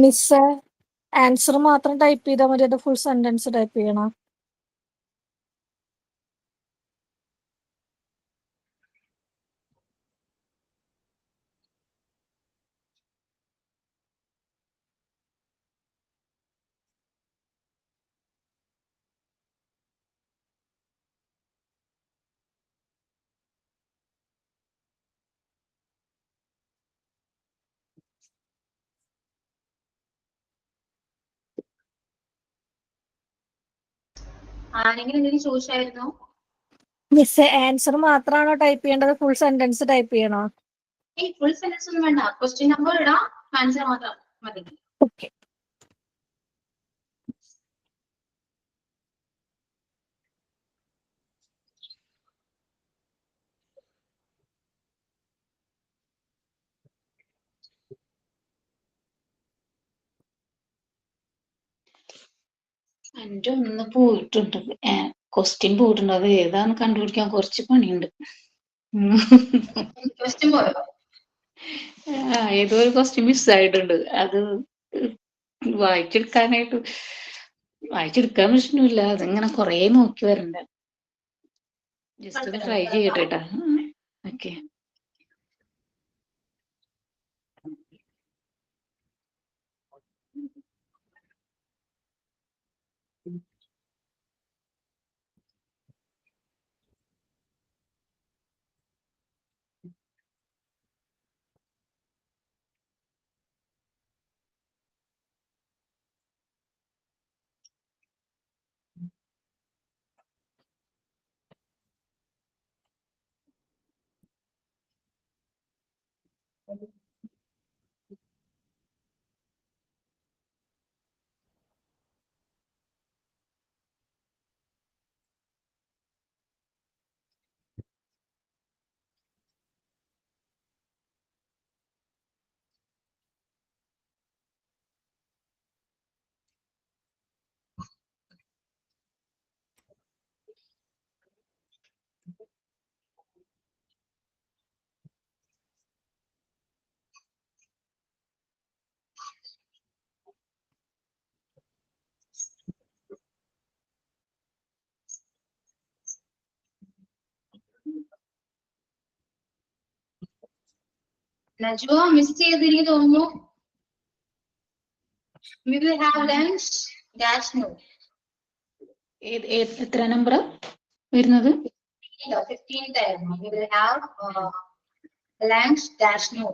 മിസ് ആൻസർ മാത്രം ടൈപ്പ് ചെയ്താൽ മതി, അത് ഫുൾ സെന്റൻസ് ടൈപ്പ് ചെയ്യണം? ആരെങ്കിലും എന്തെങ്കിലും ചോദിച്ചായിരുന്നോ? മിസ് ആൻസർ മാത്രമാണോ ടൈപ്പ് ചെയ്യേണ്ടത്, ഫുൾ സെന്റൻസ് ടൈപ്പ് ചെയ്യണോ? ഈ ഫുൾ സെന്റൻസ് ഒന്നും വേണ്ട, ക്വസ്റ്റ്യൻ നമ്പർ ഇടാം, ആൻസർ മാത്രം മതി. ഓക്കെ. എന്റെ ഒന്ന് പോയിട്ടുണ്ട്, ക്വസ്റ്റ്യൻ പോയിട്ടുണ്ട്. അത് ഏതാന്ന് കണ്ടുപിടിക്കാൻ കുറച്ച് പണിയുണ്ട്. ക്വസ്റ്റ്യൻ പോയോ? ഏതോ ഒരു ക്വസ്റ്റ്യൻ മിസ്സായിട്ടുണ്ട്. അത് വായിച്ചെടുക്കാനായിട്ട് വായിച്ചെടുക്കാൻ പ്രശ്നമില്ല, അതിങ്ങനെ കൊറേ നോക്കി വരണ്ട. ജസ്റ്റ് ഒന്ന് ട്രൈ ചെയ്യട്ടെ കേട്ടാ. ഓക്കെ. നജുവ മിസ് ചെയ്തെനിക്ക് തോന്നുന്നു. We will have lunch dash no. എത്ര നമ്പർ വരുന്നത്? 15th ആയിരുന്നു. We will have lunch dash no.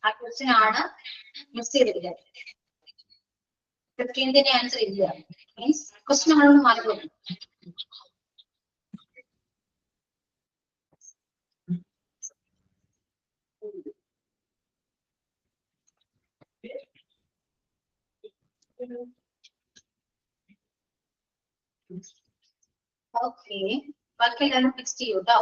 ആ ക്വസ്റ്റ്യൻ ആണ് മിസ് ചെയ്തില്ല. 15th ആൻസർ ഇല്ല. മീൻസ് ക്വസ്റ്റ്യൻ ആണെന്ന് മാറി. ഓക്കെ, ബാക്കിയെല്ലാം ഫിക്സ് ചെയ്യൂ കേട്ടോ.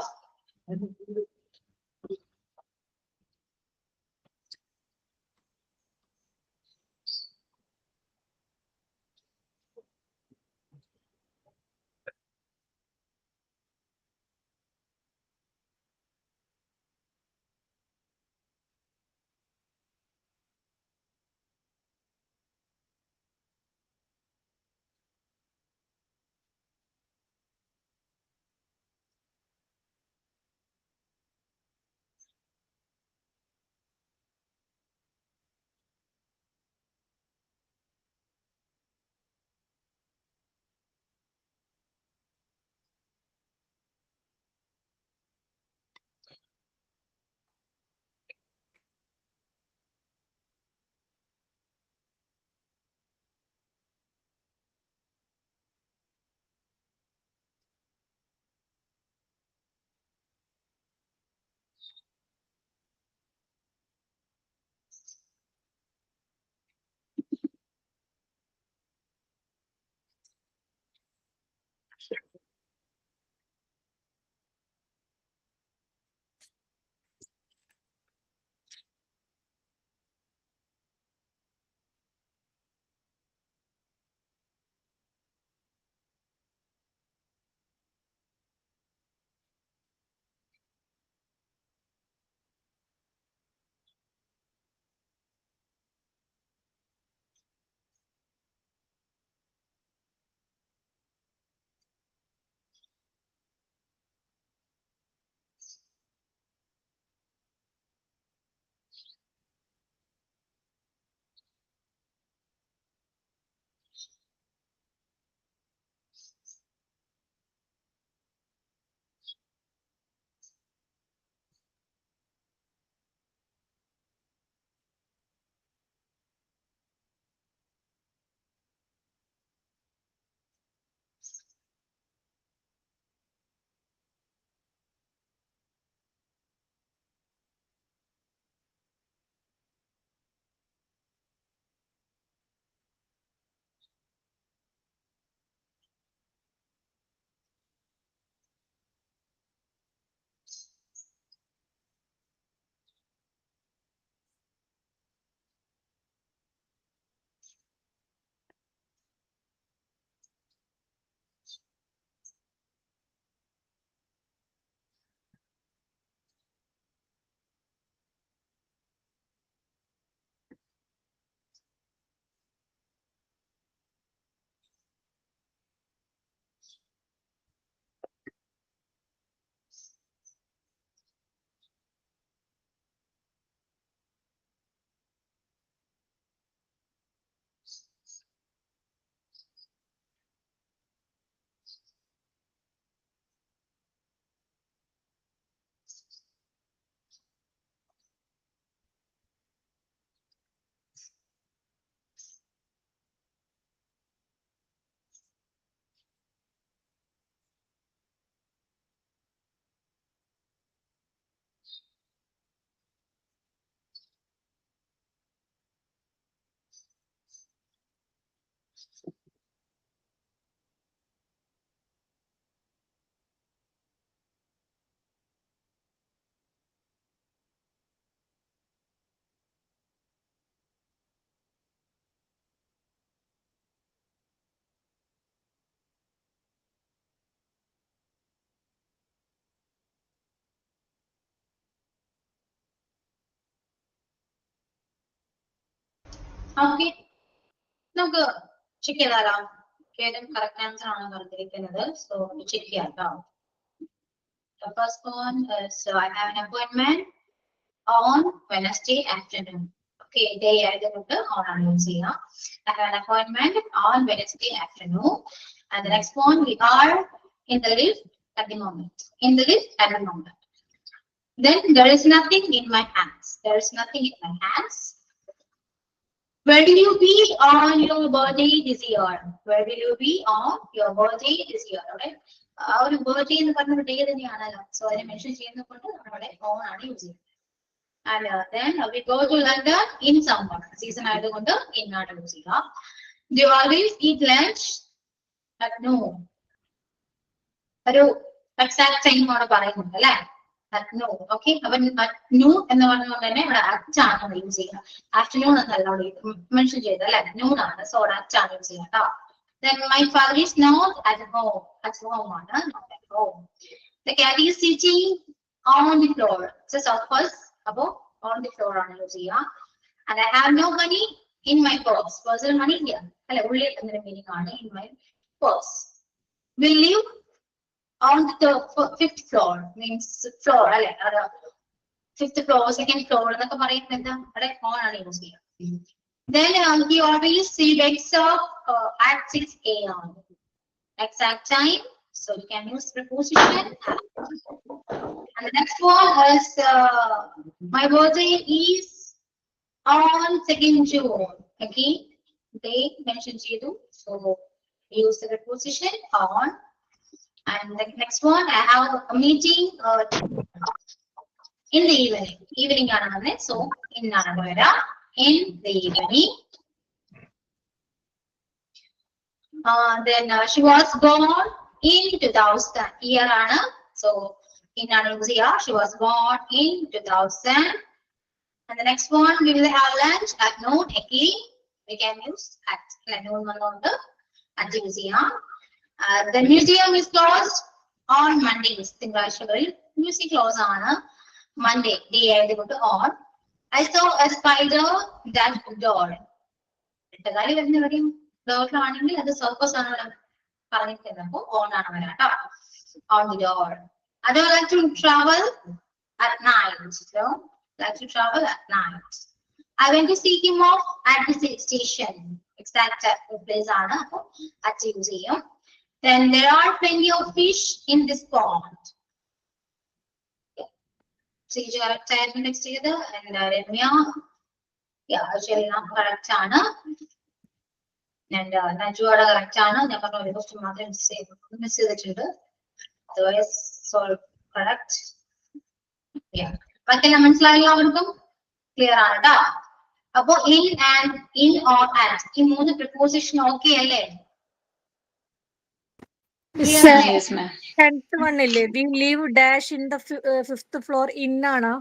ഓക്കെ, നമുക്ക് ചെക്ക് ചെയ്താലോ ഏതും കറക്റ്റ് ആൻസർ ആണോ പറഞ്ഞിരിക്കുന്നത്. സോ ചെക്ക് ചെയ്യാം കേട്ടോ. The first one is I have an appointment on Wednesday afternoon. Okay, day ആയതുകൊണ്ട് on ആണ് യൂസ് ചെയ്യാം. I have an appointment on Wednesday afternoon. And the next one, we are in the lift at the moment. In the lift at the moment. Then there is nothing in my hands. There is nothing in my hands. Where will you be on your birthday this year? Where will you be on your birthday this year? Okay. Our birthday എന്ന് പറഞ്ഞ day തന്നെയാണല്ലോ. So അതിനെ mention ചെയ്യുന്നതുകൊണ്ട് നമ്മുടെ on ആണ് use ചെയ്യുന്നത്. And then we go to London in summer. Season ആയതുകൊണ്ട് in ആണ് യൂസ് ചെയ്യുക. Do you always eat lunch at noon? ഒരു എക്സാക്ട് ടൈം ആണ് പറയുന്നത് അല്ലേ? At noon. Okay. അപ്പൊ at noon എന്ന് പറഞ്ഞുകൊണ്ട് തന്നെ ഇവിടെ at ആണ് നമ്മൾ യൂസ് ചെയ്യുക. Afternoon എന്നല്ല അവിടെ മെൻഷൻ ചെയ്തത് അല്ലെ? Noon ആണ്. സോ at ആണ് യൂസ് ചെയ്യുക കേട്ടോ. Then my father is not at home. At home ആണ്, not at home. The cat is sitting on the floor. So surface അപ്പൊ on the floor ആണ് യൂസ് ചെയ്യുക. And I have no money in my purse. Personal money ഇല്ല അല്ലെ? ഉള്ളിൽ എന്നൊരു meaning ആണ് in my purse. We live on the fifth floor. Means floor അല്ലെ? Fifth floor, second floor എന്നൊക്കെ പറയുന്നത് എന്താ? അവിടെ on ആണ് യൂസ് ചെയ്യുക. Then he always wakes up at 6 a.m. Exact time. So you can use preposition. And the next one is my birthday is on 2nd June. Okay. They mentioned Jeedu. So use the preposition on. And the next one, I have a meeting in the evening. Evening ആണ്. So in Nanavara. In the evening. Then she was born in 2000 year Anna. So in Andalusia, she was born in 2000. And the next one, we will have lunch at noon. Again, we can use at noon at Andalusia. The museum is closed on Mondays. Museum closed on Monday. Day they go to on. I saw a spider that door. ഇട്ടകാലി വരുന്നവരെയും ഡോറിലാണെങ്കിൽ അത് surface ആണ് പറഞ്ഞിരിക്കുന്നത്. അപ്പൊ on ആണ് വരാട്ടോ. On the door. I don't like to travel at night. So like to travel at night. I went to see him off at the station. Exact place ആണ്. അപ്പൊ at use ചെയ്യും. Then there are plenty of fish in this pond. So you correct ആയിരുന്നു next ചെയ്ത്. And Ramya എല്ലാം correct ആണ്. And നജുവാടെ correct ആണ്. ഞാൻ പറഞ്ഞ ഒരു ക്വസ്റ്റ്യൻ മാത്രം മിസ് ചെയ്തിട്ടുണ്ട്. Otherwise all correct. ബാക്കിയെല്ലാം മനസ്സിലായല്ലോ അവർക്കും? ക്ലിയർ ആണ് കേട്ടോ. അപ്പൊ in and in or at ഈ മൂന്ന് പ്രിപ്പോസിഷൻ ഓക്കെ അല്ലേ? Yes, ma'am. 10th one ഇല്ലേ? We live dash in the 5th floor. In ആണ്.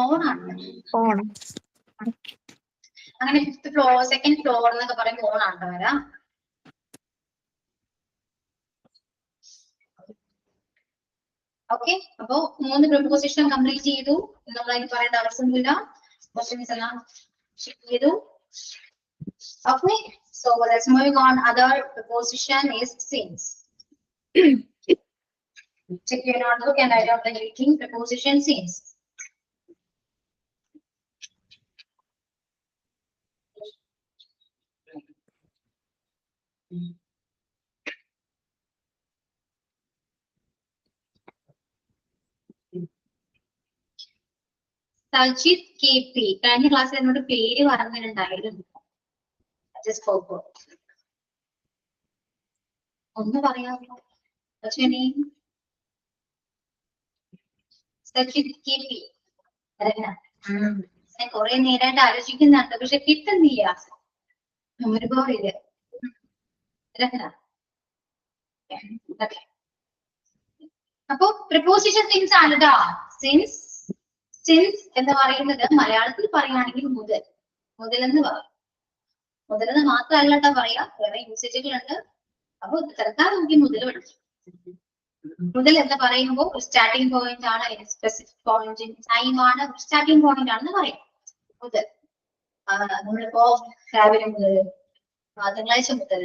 ഓൺ ആണ്. On. അങ്ങനെ 5th floor, 2nd floor എന്നൊക്കെ പറയുമ്പോൾ ഓൺ ആണ് വരാ. ഓക്കെ, അപ്പൊ മൂന്ന് പ്രിപ്പോസിഷൻ കംപ്ലീറ്റ് ചെയ്തു. നമ്മൾ അതിന് പറയേണ്ട ആവശ്യമൊന്നുമില്ല. ക്വസ്റ്റ്യൻസ് എല്ലാം ചെക്ക് ചെയ്തു. Okay, so let's move on. Other preposition is since. Check your notebook and write out the linking preposition since. Sajith K P കഴിഞ്ഞ ക്ലാസ്സിൽ എന്നോട് പേര് പറഞ്ഞിട്ടുണ്ടായിരുന്നു. ഒന്ന് പറയാമോ? സജിത് കെ പി ഞാൻ കുറെ നേരമായിട്ട് ആലോചിക്കുന്നുണ്ട്, പക്ഷെ കിട്ടുന്നില്ല. ഒരുപാട് ഇത് അപ്പൊ പ്രിപ്പോസിഷൻ സിൻസ് ആണ് കേട്ടോ. സിൻസ് സിൻസ് എന്ന് പറയുന്നത് മലയാളത്തിൽ പറയുകയാണെങ്കിൽ മുതൽ, മുതലെന്ന് പറയും. മുതലെന്ന് മാത്രമല്ല കേട്ടോ പറയാ, വേറെ യൂസേജുകളുണ്ട്. അപ്പൊ തൽക്കാലം നമുക്ക് മുതൽ പഠിച്ചു. മുതൽ എന്ന് പറയുമ്പോൾ ഒരു സ്റ്റാർട്ടിംഗ് പോയിന്റ് ആണ്, സ്പെസിഫിക് പോയിന്റ് ടൈം ആണ്, സ്റ്റാർട്ടിംഗ് പോയിന്റ് ആണെന്ന് പറയാം മുതൽ. നമ്മളിപ്പോ രാവിലെ മുതൽ തിങ്കളാഴ്ച മുതൽ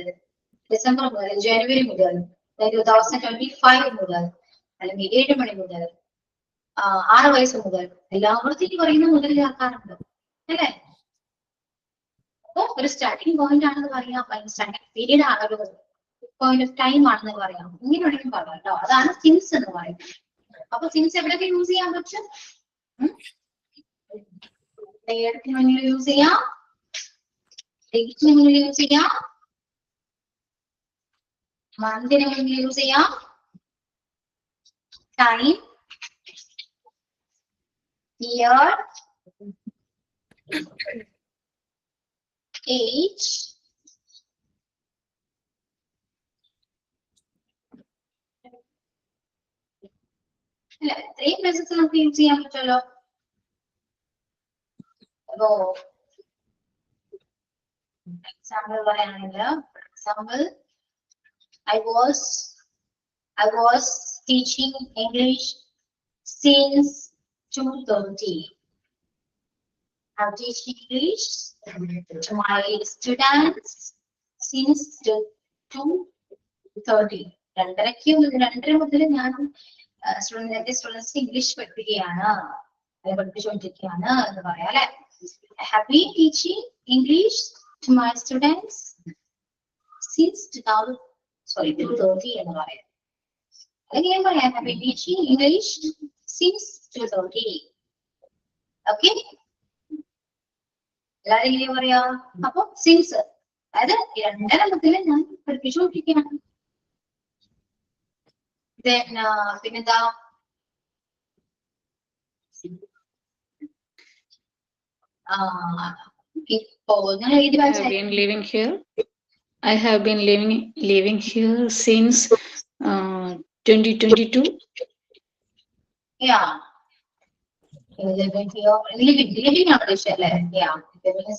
ഡിസംബർ മുതൽ ജനുവരി മുതൽ 2025 മുതൽ അല്ലെങ്കിൽ 7 മണി മുതൽ 6 വയസ്സ് മുതൽ എല്ലാവർക്കും പറയുന്ന മുതൽ ചേർക്കാറുണ്ട് അല്ലേ? അപ്പൊ ഒരു സ്റ്റാർട്ടിംഗ് പോയിന്റ് ആണെന്ന് പറയാം, സ്റ്റാർട്ടിംഗ് പീരീഡ് ആണ്, ഒരു പോയിന്റ് ഓഫ് ടൈം ആണെന്ന് പറയാം, ഇങ്ങനെ വേണമെങ്കിലും പറയാം കേട്ടോ. അതാണ് സിൻസ് എന്ന് പറയുന്നത്. അപ്പൊ സിൻസ് എവിടെയൊക്കെ യൂസ് ചെയ്യാൻ പറ്റും? ഡേറ്റിന് വേണ്ടി യൂസ് ചെയ്യാം, ഡേറ്റിന് വേണ്ടി യൂസ് ചെയ്യാം, മന്തിന് വേണ്ടി യൂസ് ചെയ്യാം, ടൈം, ഇയർ, ഏജ്, അല്ല ഇത്രയും പ്ലേസസ് നമുക്ക് യൂസ് ചെയ്യാൻ പറ്റുമല്ലോ. അപ്പോ എക്സാമ്പിൾ പറയുകയാണെങ്കിൽ, example I was teaching English since 2:30. I teach English to my students since 2:30. 2:30 മുതൽ ഞാൻ സ്റ്റുഡൻസ് ഇംഗ്ലീഷ് പഠിപ്പിക്കുകയാണ്, പഠിപ്പിച്ചുകൊണ്ടിരിക്കുകയാണ് എന്ന് പറയാം അല്ലെ. I have been teaching English to my students since 2:30 എന്ന് പറയാം. അല്ലെങ്കിൽ ഞാൻ പറയാം I have been teaching English since 2:30. Okay, എല്ലാവരും എങ്ങനെയാ പറയാ? അപ്പൊ സിൻസ്, അതായത് 2:30 മുതൽ ഞാൻ പഠിപ്പിച്ചുകൊണ്ടിരിക്കുകയാണ്. പിന്നെന്താ? ഇപ്പോ നിങ്ങൾ ഏത് ബാച്ചായിരുന്നു? I have been living here since 2022. Yeah. Living ആണ് ഉദ്ദേശിച്ചത് അല്ലേ? Yeah.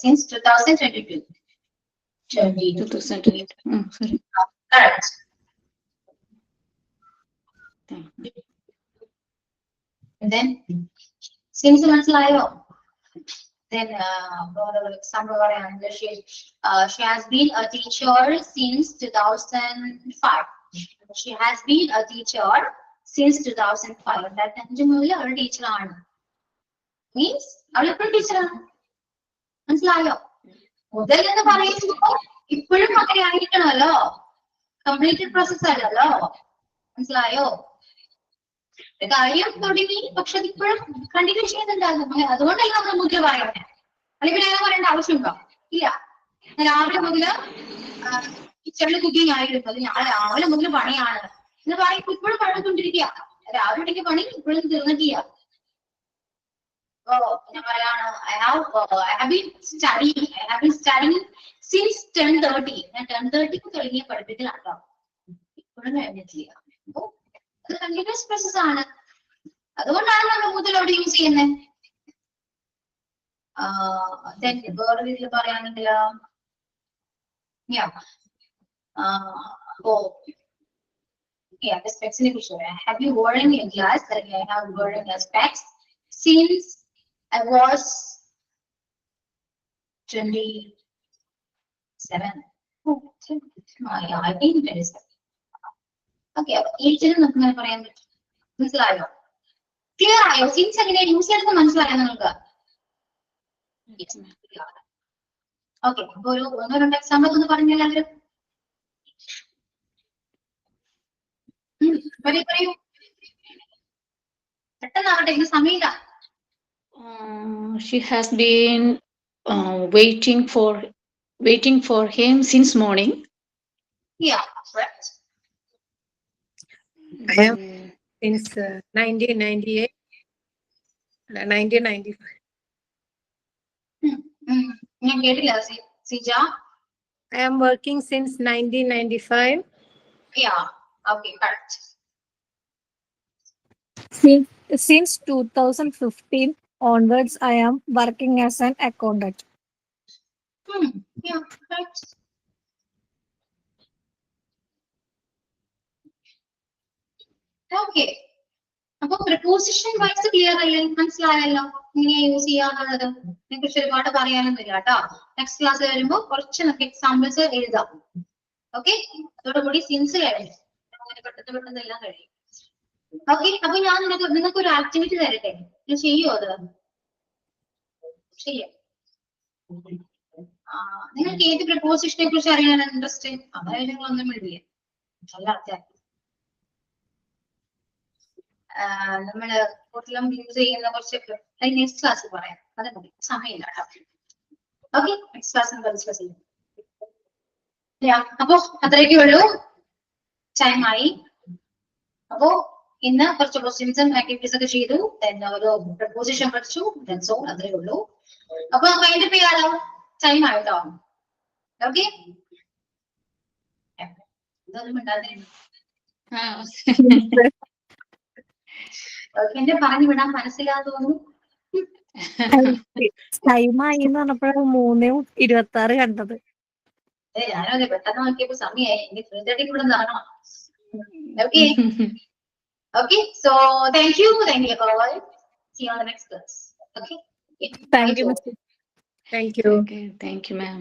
Since 2022. 2022. Sorry. Correct. And then since മനസ്സിലായോ? Then example പറയുകയാണെങ്കിൽ she has been a teacher since 2005. She has been a teacher since 2005. 2005 മുതൽ അവൾ ടീച്ചറാണ്. മീൻസ് അവൾ എപ്പോഴും ടീച്ചറാണ്. മനസ്സിലായോ? മുതൽ എന്ന് പറയുമ്പോൾ ഇപ്പോഴും അങ്ങനെ ആയിരിക്കണമല്ലോ, കംപ്ലീറ്റഡ് പ്രോസസ് അല്ലല്ലോ. മനസ്സിലായോ? കാര്യം തുടങ്ങി, പക്ഷെ അതിപ്പോഴും കണ്ടിന്യൂ ചെയ്യുന്നുണ്ടാകും. അതുകൊണ്ടല്ല നമ്മൾ മുതൽ പറയുന്നത്. അല്ലെങ്കിൽ ഞാൻ പറയേണ്ട ആവശ്യമുണ്ടോ? ഇല്ല. രാവിലെ മുതൽ കിച്ചണിൽ കുക്കിംഗ് ആയിരുന്നു, അത് ഞാൻ രാവിലെ മുതൽ പണിയാണ് എന്ന് പറയുമ്പോൾ ഇപ്പോഴും പണിക്കൊണ്ടിരിക്കുക. രാവിലെ ഉണ്ടെങ്കിൽ പണി ഇപ്പോഴും തീർന്നിട്ടില്ല. ഞാൻ പറയാണ് I have been studying since 10:30. ഞാൻ 10:30 തുടങ്ങിയ പഠിപ്പിക്കലാട്ടോ, ഇപ്പോഴും കഴിഞ്ഞിട്ടില്ല. അപ്പൊ അത് കണ്ടിന്യൂസ് പ്രോസസ് ആണ്. അതുകൊണ്ടാണ് നമ്മൾ മുതലോട് യൂസ് ചെയ്യുന്നത്. വേറെ രീതിയിൽ പറയുകയാണെങ്കിൽ സ്പെക്സിനെ കുറിച്ച് പറയാം. Have you worn a glass? I have worn a specs since I was 27. I think 27. Okay, ഏജിലും നമുക്ക് ഇങ്ങനെ പറയാൻ പറ്റും. മനസ്സിലായോ? ക്ലിയർ ആയോ? സിൻസ് എങ്ങനെയാ യൂസ് ചെയ്തത് മനസ്സിലായോ നിങ്ങൾക്ക്? ഓക്കെ, അപ്പൊ ഒരു 1-2 എക്സാമ്പിൾ ഒന്ന് പറഞ്ഞാൽ എല്ലാവരും പറയൂ. പെട്ടെന്നാവട്ടെ, ഇന്ന് സമയമില്ല. She has been waiting for him since morning. Yeah, correct. I have since 1998, 1995. ഞാൻ കേട്ടില്ല Sija. I am working since 1995. Yeah, okay, correct. Since 2015 onwards, I am working as an accountant. Yeah, correct. Okay. അപ്പൊ preposition vice clear അല്ലേ? മനസ്സിലായല്ലോ എങ്ങനെയാ use ചെയ്യാന്നുള്ളത്. ഇതിനെ കുറിച്ച് ഒരുപാട് പറയാനൊന്നുമില്ല കേട്ടോ. നെക്സ്റ്റ് ക്ലാസ് വരുമ്പോ കുറച്ച് നമുക്ക് എക്സാമ്പിൾസ് എഴുതാം. ഓക്കെ, അതോടുകൂടി സിൻസ് കഴിഞ്ഞു. അങ്ങനെ പെട്ടെന്ന് എല്ലാം കഴിയും. ഓക്കെ, അപ്പൊ ഞാൻ നിങ്ങൾക്ക് ഒരു ആക്ടിവിറ്റി തരട്ടെ, നിങ്ങൾ ചെയ്യോ? അത് ചെയ്യാം. നിങ്ങൾക്ക് ഏത് പ്രപ്പോസിഷനെ കുറിച്ച് അറിയാനാണ് ഇൻട്രസ്റ്റ്? അതായത് നിങ്ങളൊന്നും എഴുതിയ നല്ല ആൾക്കാർ നമ്മള് കൂടുതലും യൂസ് ചെയ്യുന്ന കുറച്ചൊക്കെ നെക്സ്റ്റ് ക്ലാസ് പറയാം. അത് മതി, സമയമില്ല കേട്ടോ. ഓക്കെ, നെക്സ്റ്റ് ക്ലാസ് നമുക്ക് ഡിസ്കസ് ചെയ്യാം. അപ്പൊ അത്രയൊക്കെ ഉള്ളൂ, ടൈമായി. അപ്പോ ഇന്ന് കുറച്ച് ക്വസ്റ്റ്യൻസും ആക്ടിവിറ്റീസ് ഒക്കെ ചെയ്തു, ഒരു പ്രപ്പോസിഷൻ പഠിച്ചു, സോ അത്രേ ഉള്ളൂ. അപ്പൊ അതിന്റെ പേരാണോ ടൈം ആയിട്ടോ? ഓക്കെ, ഇതൊന്നും ഇണ്ടാതിരുന്നു. എന്നെ പറഞ്ഞു വിടാൻ മനസ്സിലാന്ന് തോന്നുന്നു. ടൈമായി എന്ന് പറഞ്ഞപ്പോഴാണ് 3:26 കണ്ടത്. ഞാനത് പെട്ടെന്ന് നോക്കിയപ്പോ സമയമായി. എനിക്ക് 3:30 കൂടെ നടക്കണം. Okay okay, so thank you all. See you on the next class. Okay. Thank you. Thank you. Thank you ma'am.